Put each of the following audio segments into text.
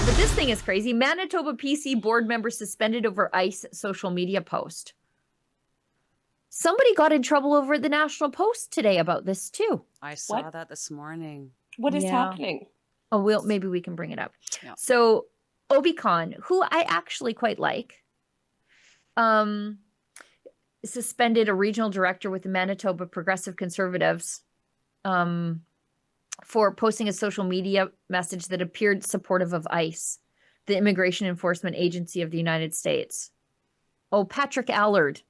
But this thing is crazy. Manitoba PC board member suspended over ICE social media post. Somebody got in trouble over at the National Post today about this too. I saw that this morning. What is happening? Oh, maybe we can bring it up. Yeah. So Obi Khan, who I actually quite like, suspended a regional director with the Manitoba Progressive Conservatives for posting a social media message that appeared supportive of ICE, the Immigration Enforcement Agency of the United States. Oh, Patrick Allard.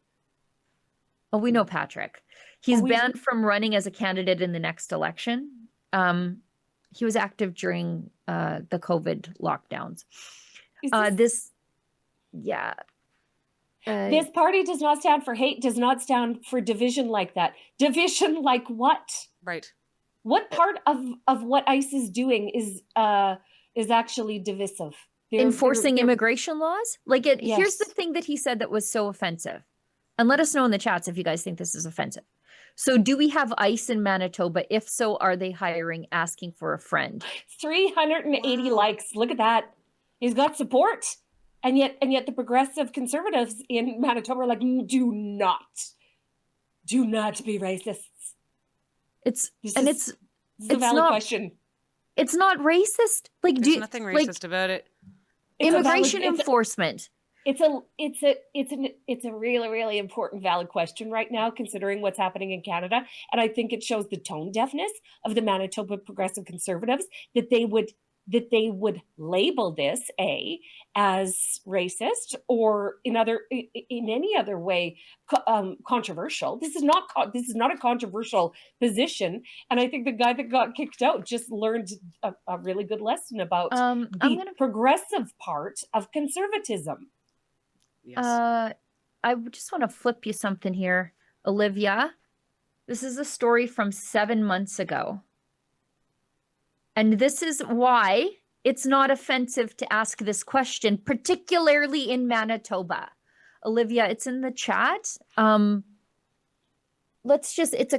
Oh, we know Patrick. He's banned from running as a candidate in the next election. He was active during the COVID lockdowns. This party does not stand for hate, does not stand for division like that. Division like what? Right. What part of what ICE is doing is actually divisive? Enforcing immigration laws? Here's the thing that he said that was so offensive. And let us know in the chats if you guys think this is offensive. So do we have ICE in Manitoba? If so, are they hiring, asking for a friend? 380 likes. Look at that. He's got support. And yet the progressive conservatives in Manitoba are like, do not be racists. It's a valid question. It's not racist. There's nothing racist about it. Immigration enforcement. It's a really, really important valid question right now, considering what's happening in Canada. And I think it shows the tone deafness of the Manitoba Progressive Conservatives that they would label this as racist or in any other way controversial. This is not a controversial position, and I think the guy that got kicked out just learned a really good lesson about the progressive part of conservatism. Yes. I just want to flip you something here, Olivia. This is a story from 7 months ago. And this is why it's not offensive to ask this question, particularly in Manitoba. Olivia, it's in the chat. It's a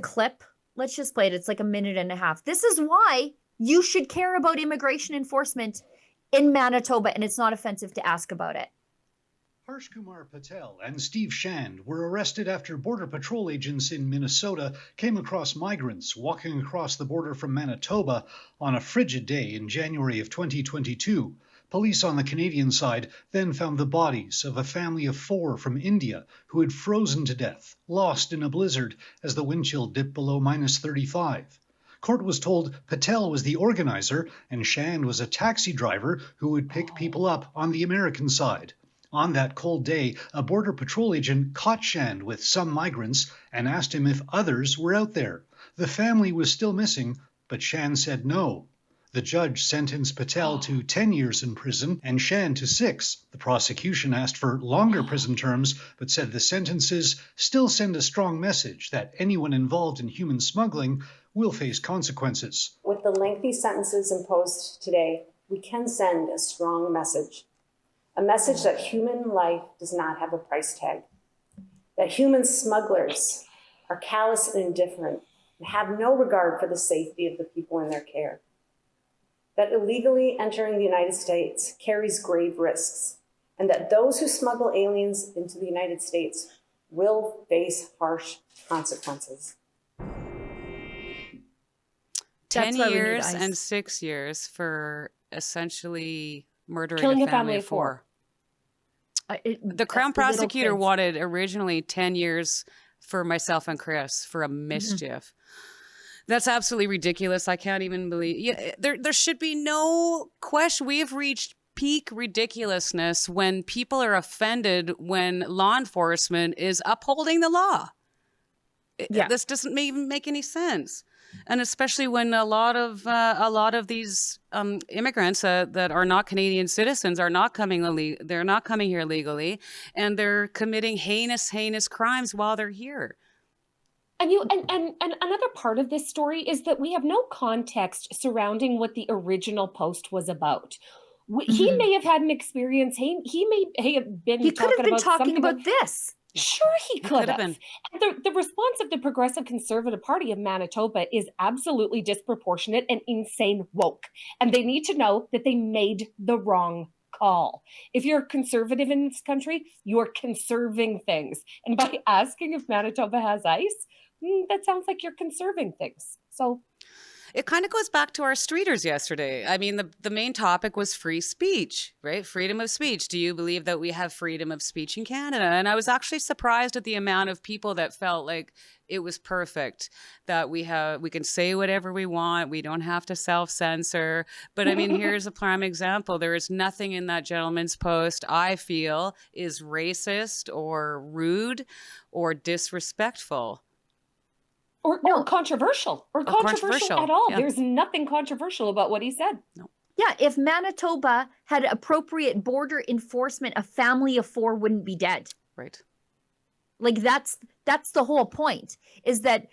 clip. Let's just play it. It's like a minute and a half. This is why you should care about immigration enforcement in Manitoba, and it's not offensive to ask about it. Harsh Kumar Patel and Steve Shand were arrested after Border Patrol agents in Minnesota came across migrants walking across the border from Manitoba on a frigid day in January of 2022. Police on the Canadian side then found the bodies of a family of 4 from India who had frozen to death, lost in a blizzard as the wind chill dipped below -35. Court was told Patel was the organizer and Shand was a taxi driver who would pick people up on the American side. On that cold day, a Border Patrol agent caught Shand with some migrants and asked him if others were out there. The family was still missing, but Shand said no. The judge sentenced Patel to 10 years in prison and Shand to 6. The prosecution asked for longer prison terms, but said the sentences still send a strong message that anyone involved in human smuggling will face consequences. With the lengthy sentences imposed today, we can send a strong message. A message that human life does not have a price tag, that human smugglers are callous and indifferent and have no regard for the safety of the people in their care, that illegally entering the United States carries grave risks, and that those who smuggle aliens into the United States will face harsh consequences. 10 years and 6 years for essentially murdering Killing a family of 4. The Crown prosecutor wanted originally 10 years for myself and Chris for a mischief. That's absolutely ridiculous. I can't even believe. Yeah, there should be no question. We have reached peak ridiculousness when people are offended when law enforcement is upholding the law. This doesn't even make any sense. And especially when a lot of these immigrants that are not Canadian citizens are not coming here legally, and they're committing heinous crimes while they're here. And another part of this story is that we have no context surrounding what the original post was about. He may have had an experience. He may have been. He could have been talking about this. Sure, he could have. been. The response of the Progressive Conservative Party of Manitoba is absolutely disproportionate and insane woke. And they need to know that they made the wrong call. If you're a conservative in this country, you're conserving things. And by asking if Manitoba has ice, that sounds like you're conserving things. So it kind of goes back to our streeters yesterday. I mean, the main topic was free speech, right? Freedom of speech. Do you believe that we have freedom of speech in Canada? And I was actually surprised at the amount of people that felt like it was perfect, that we can say whatever we want. We don't have to self-censor. But I mean, here's a prime example. There is nothing in that gentleman's post I feel is racist or rude or disrespectful. Or controversial at all. Yeah. There's nothing controversial about what he said. No. Yeah, if Manitoba had appropriate border enforcement, a family of 4 wouldn't be dead. Right. Like that's the whole point, is that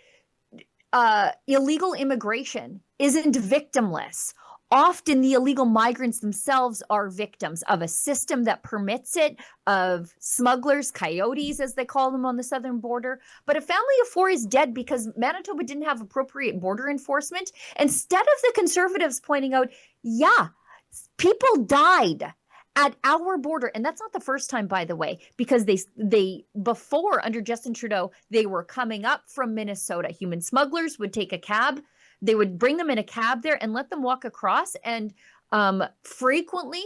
illegal immigration isn't victimless. Often the illegal migrants themselves are victims of a system that permits it, of smugglers, coyotes, as they call them on the southern border. But a family of 4 is dead because Manitoba didn't have appropriate border enforcement. Instead of the Conservatives pointing out, yeah, people died at our border. And that's not the first time, by the way, because they before, under Justin Trudeau, they were coming up from Minnesota. Human smugglers would take a cab. They would bring them in a cab there and let them walk across. And frequently,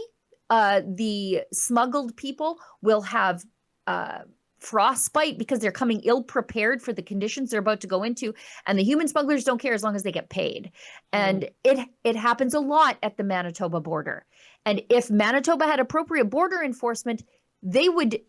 the smuggled people will have frostbite because they're coming ill-prepared for the conditions they're about to go into. And the human smugglers don't care as long as they get paid. And it happens a lot at the Manitoba border. And if Manitoba had appropriate border enforcement, they would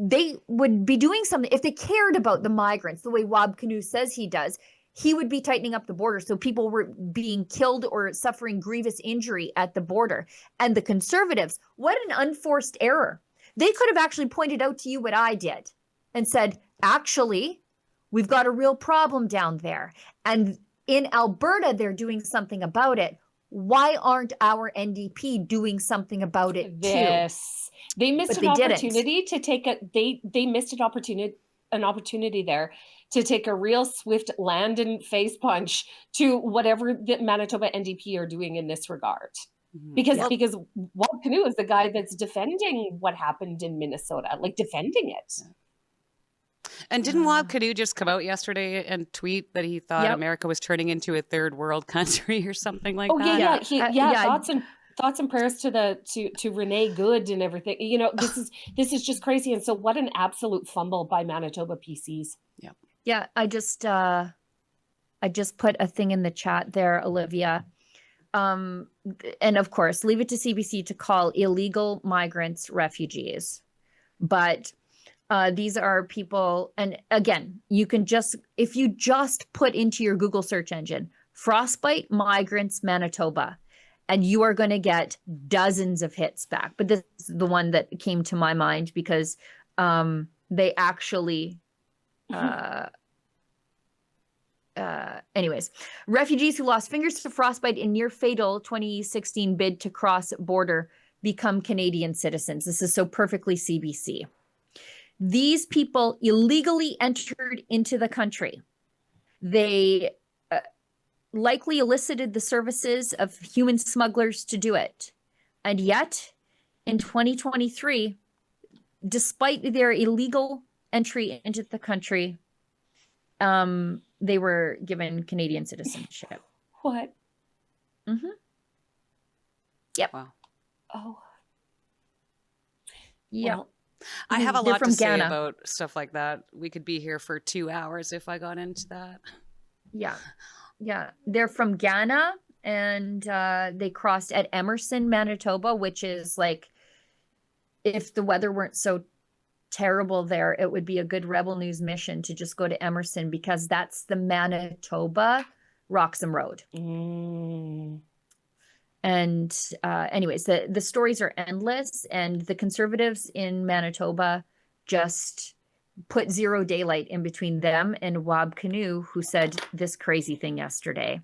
be doing something. If they cared about the migrants the way Wab Kinew says he does, he would be tightening up the border so people were being killed or suffering grievous injury at the border. And the Conservatives, what an unforced error. They could have actually pointed out to you what I did and said, actually, we've got a real problem down there. And in Alberta, they're doing something about it. Why aren't our NDP doing something about it too? They missed an opportunity to take they missed an opportunity there to take a real swift land and face punch to whatever the Manitoba NDP are doing in this regard. Because Wab Kinew is the guy that's defending what happened in Minnesota, like defending it. And didn't Wab Kinew just come out yesterday and tweet that he thought America was turning into a third world country or something like that? Thoughts and prayers to Renee Good and everything. You know, this is just crazy. And so what an absolute fumble by Manitoba PCs. Yeah. Yeah, I just put a thing in the chat there, Olivia. And of course, leave it to CBC to call illegal migrants refugees. But these are people, and again, you can if you just put into your Google search engine, frostbite migrants Manitoba, and you are going to get dozens of hits back. But this is the one that came to my mind because they actually anyways, refugees who lost fingers to frostbite in near fatal 2016 bid to cross border become Canadian citizens. This is so perfectly CBC. These people illegally entered into the country. They likely elicited the services of human smugglers to do it. And yet, in 2023, despite their illegal entry into the country, they were given Canadian citizenship. What? Mm-hmm. Yep. Wow. Oh. Yeah. Well, I have a lot to say Ghana. about stuff like that. We could be here for 2 hours if I got into that. Yeah. Yeah. They're from Ghana, and they crossed at Emerson, Manitoba, which is like, if the weather weren't so terrible there, it would be a good Rebel News mission to just go to Emerson, because that's the Manitoba Roxham Road. And anyways, the stories are endless, and the Conservatives in Manitoba just put zero daylight in between them and Wab Kinew, who said this crazy thing yesterday.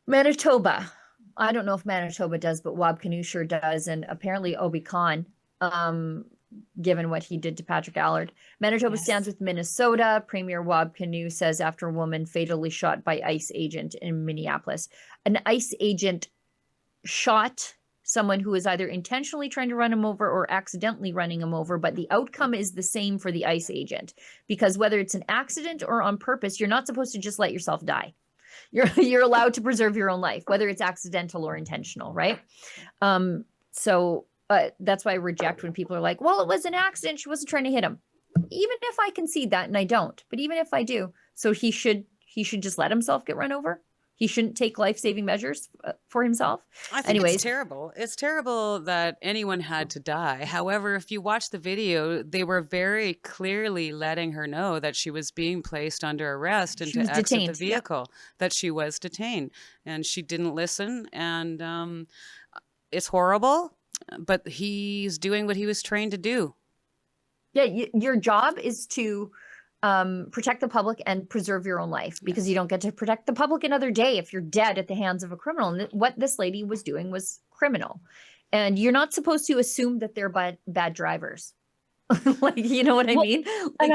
Manitoba, I don't know if Manitoba does, but Wab Kinew sure does, and apparently Obi Khan given what he did to Patrick Allard. Manitoba stands with Minnesota. Premier Wab Kinew says after a woman fatally shot by ICE agent in Minneapolis. An ICE agent shot someone who is either intentionally trying to run him over or accidentally running him over, but the outcome is the same for the ICE agent, because whether it's an accident or on purpose, you're not supposed to just let yourself die. You're allowed to preserve your own life, whether it's accidental or intentional, right? So that's why I reject when people are like, well, it was an accident, she wasn't trying to hit him. Even if I concede that, and I don't, but even if I do, so he should just let himself get run over. He shouldn't take life-saving measures for himself. I think it's terrible. It's terrible that anyone had to die. However, if you watch the video, they were very clearly letting her know that she was being placed under arrest and to exit the vehicle, that she was detained. And she didn't listen. And it's horrible, but he's doing what he was trained to do. Yeah, your job is to protect the public and preserve your own life, because you don't get to protect the public another day if you're dead at the hands of a criminal. And what this lady was doing was criminal. And you're not supposed to assume that they're bad drivers. Like, you know what I mean? Like,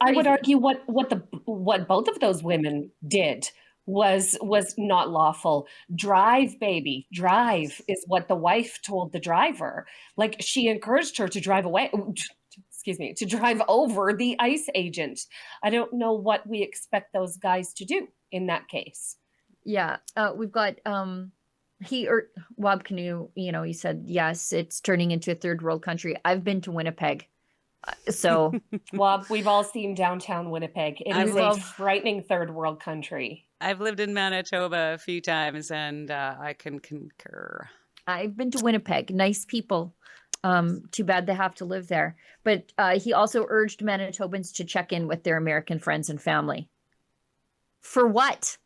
I would argue what both of those women did was not lawful. Drive, baby, drive is what the wife told the driver. Like, she encouraged her to drive away. To drive over the ICE agent. I don't know what we expect those guys to do in that case. Yeah, we've got Wab Kinew, he said, yes, it's turning into a third world country. I've been to Winnipeg. So Wab, we've all seen downtown Winnipeg. It is a frightening third world country. I've lived in Manitoba a few times, and I can concur. I've been to Winnipeg. Nice people. Too bad they have to live there. But he also urged Manitobans to check in with their American friends and family. For what?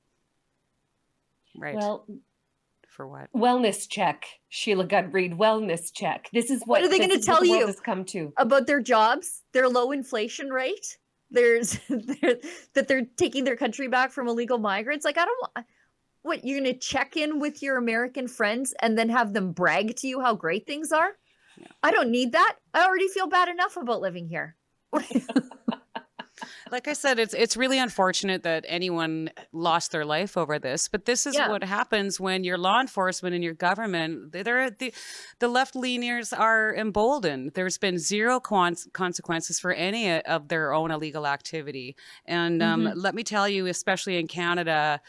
Right. Well, for what? Wellness check. Sheila Goodread, wellness check. This is what are they going to tell you has come to about their jobs, their low inflation rate? That they're taking their country back from illegal migrants. Like, I don't want. What, you're going to check in with your American friends and then have them brag to you how great things are? Yeah. I don't need that. I already feel bad enough about living here. Like I said, it's really unfortunate that anyone lost their life over this, but this is what happens when your law enforcement and your government, the left-leaners are emboldened. There's been zero consequences for any of their own illegal activity. And let me tell you, especially in Canada,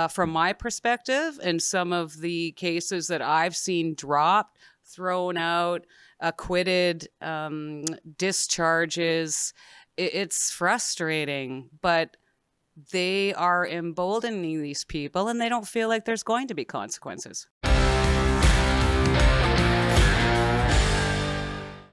from my perspective, and some of the cases that I've seen dropped, thrown out, acquitted, discharges, it's frustrating, but they are emboldening these people and they don't feel like there's going to be consequences.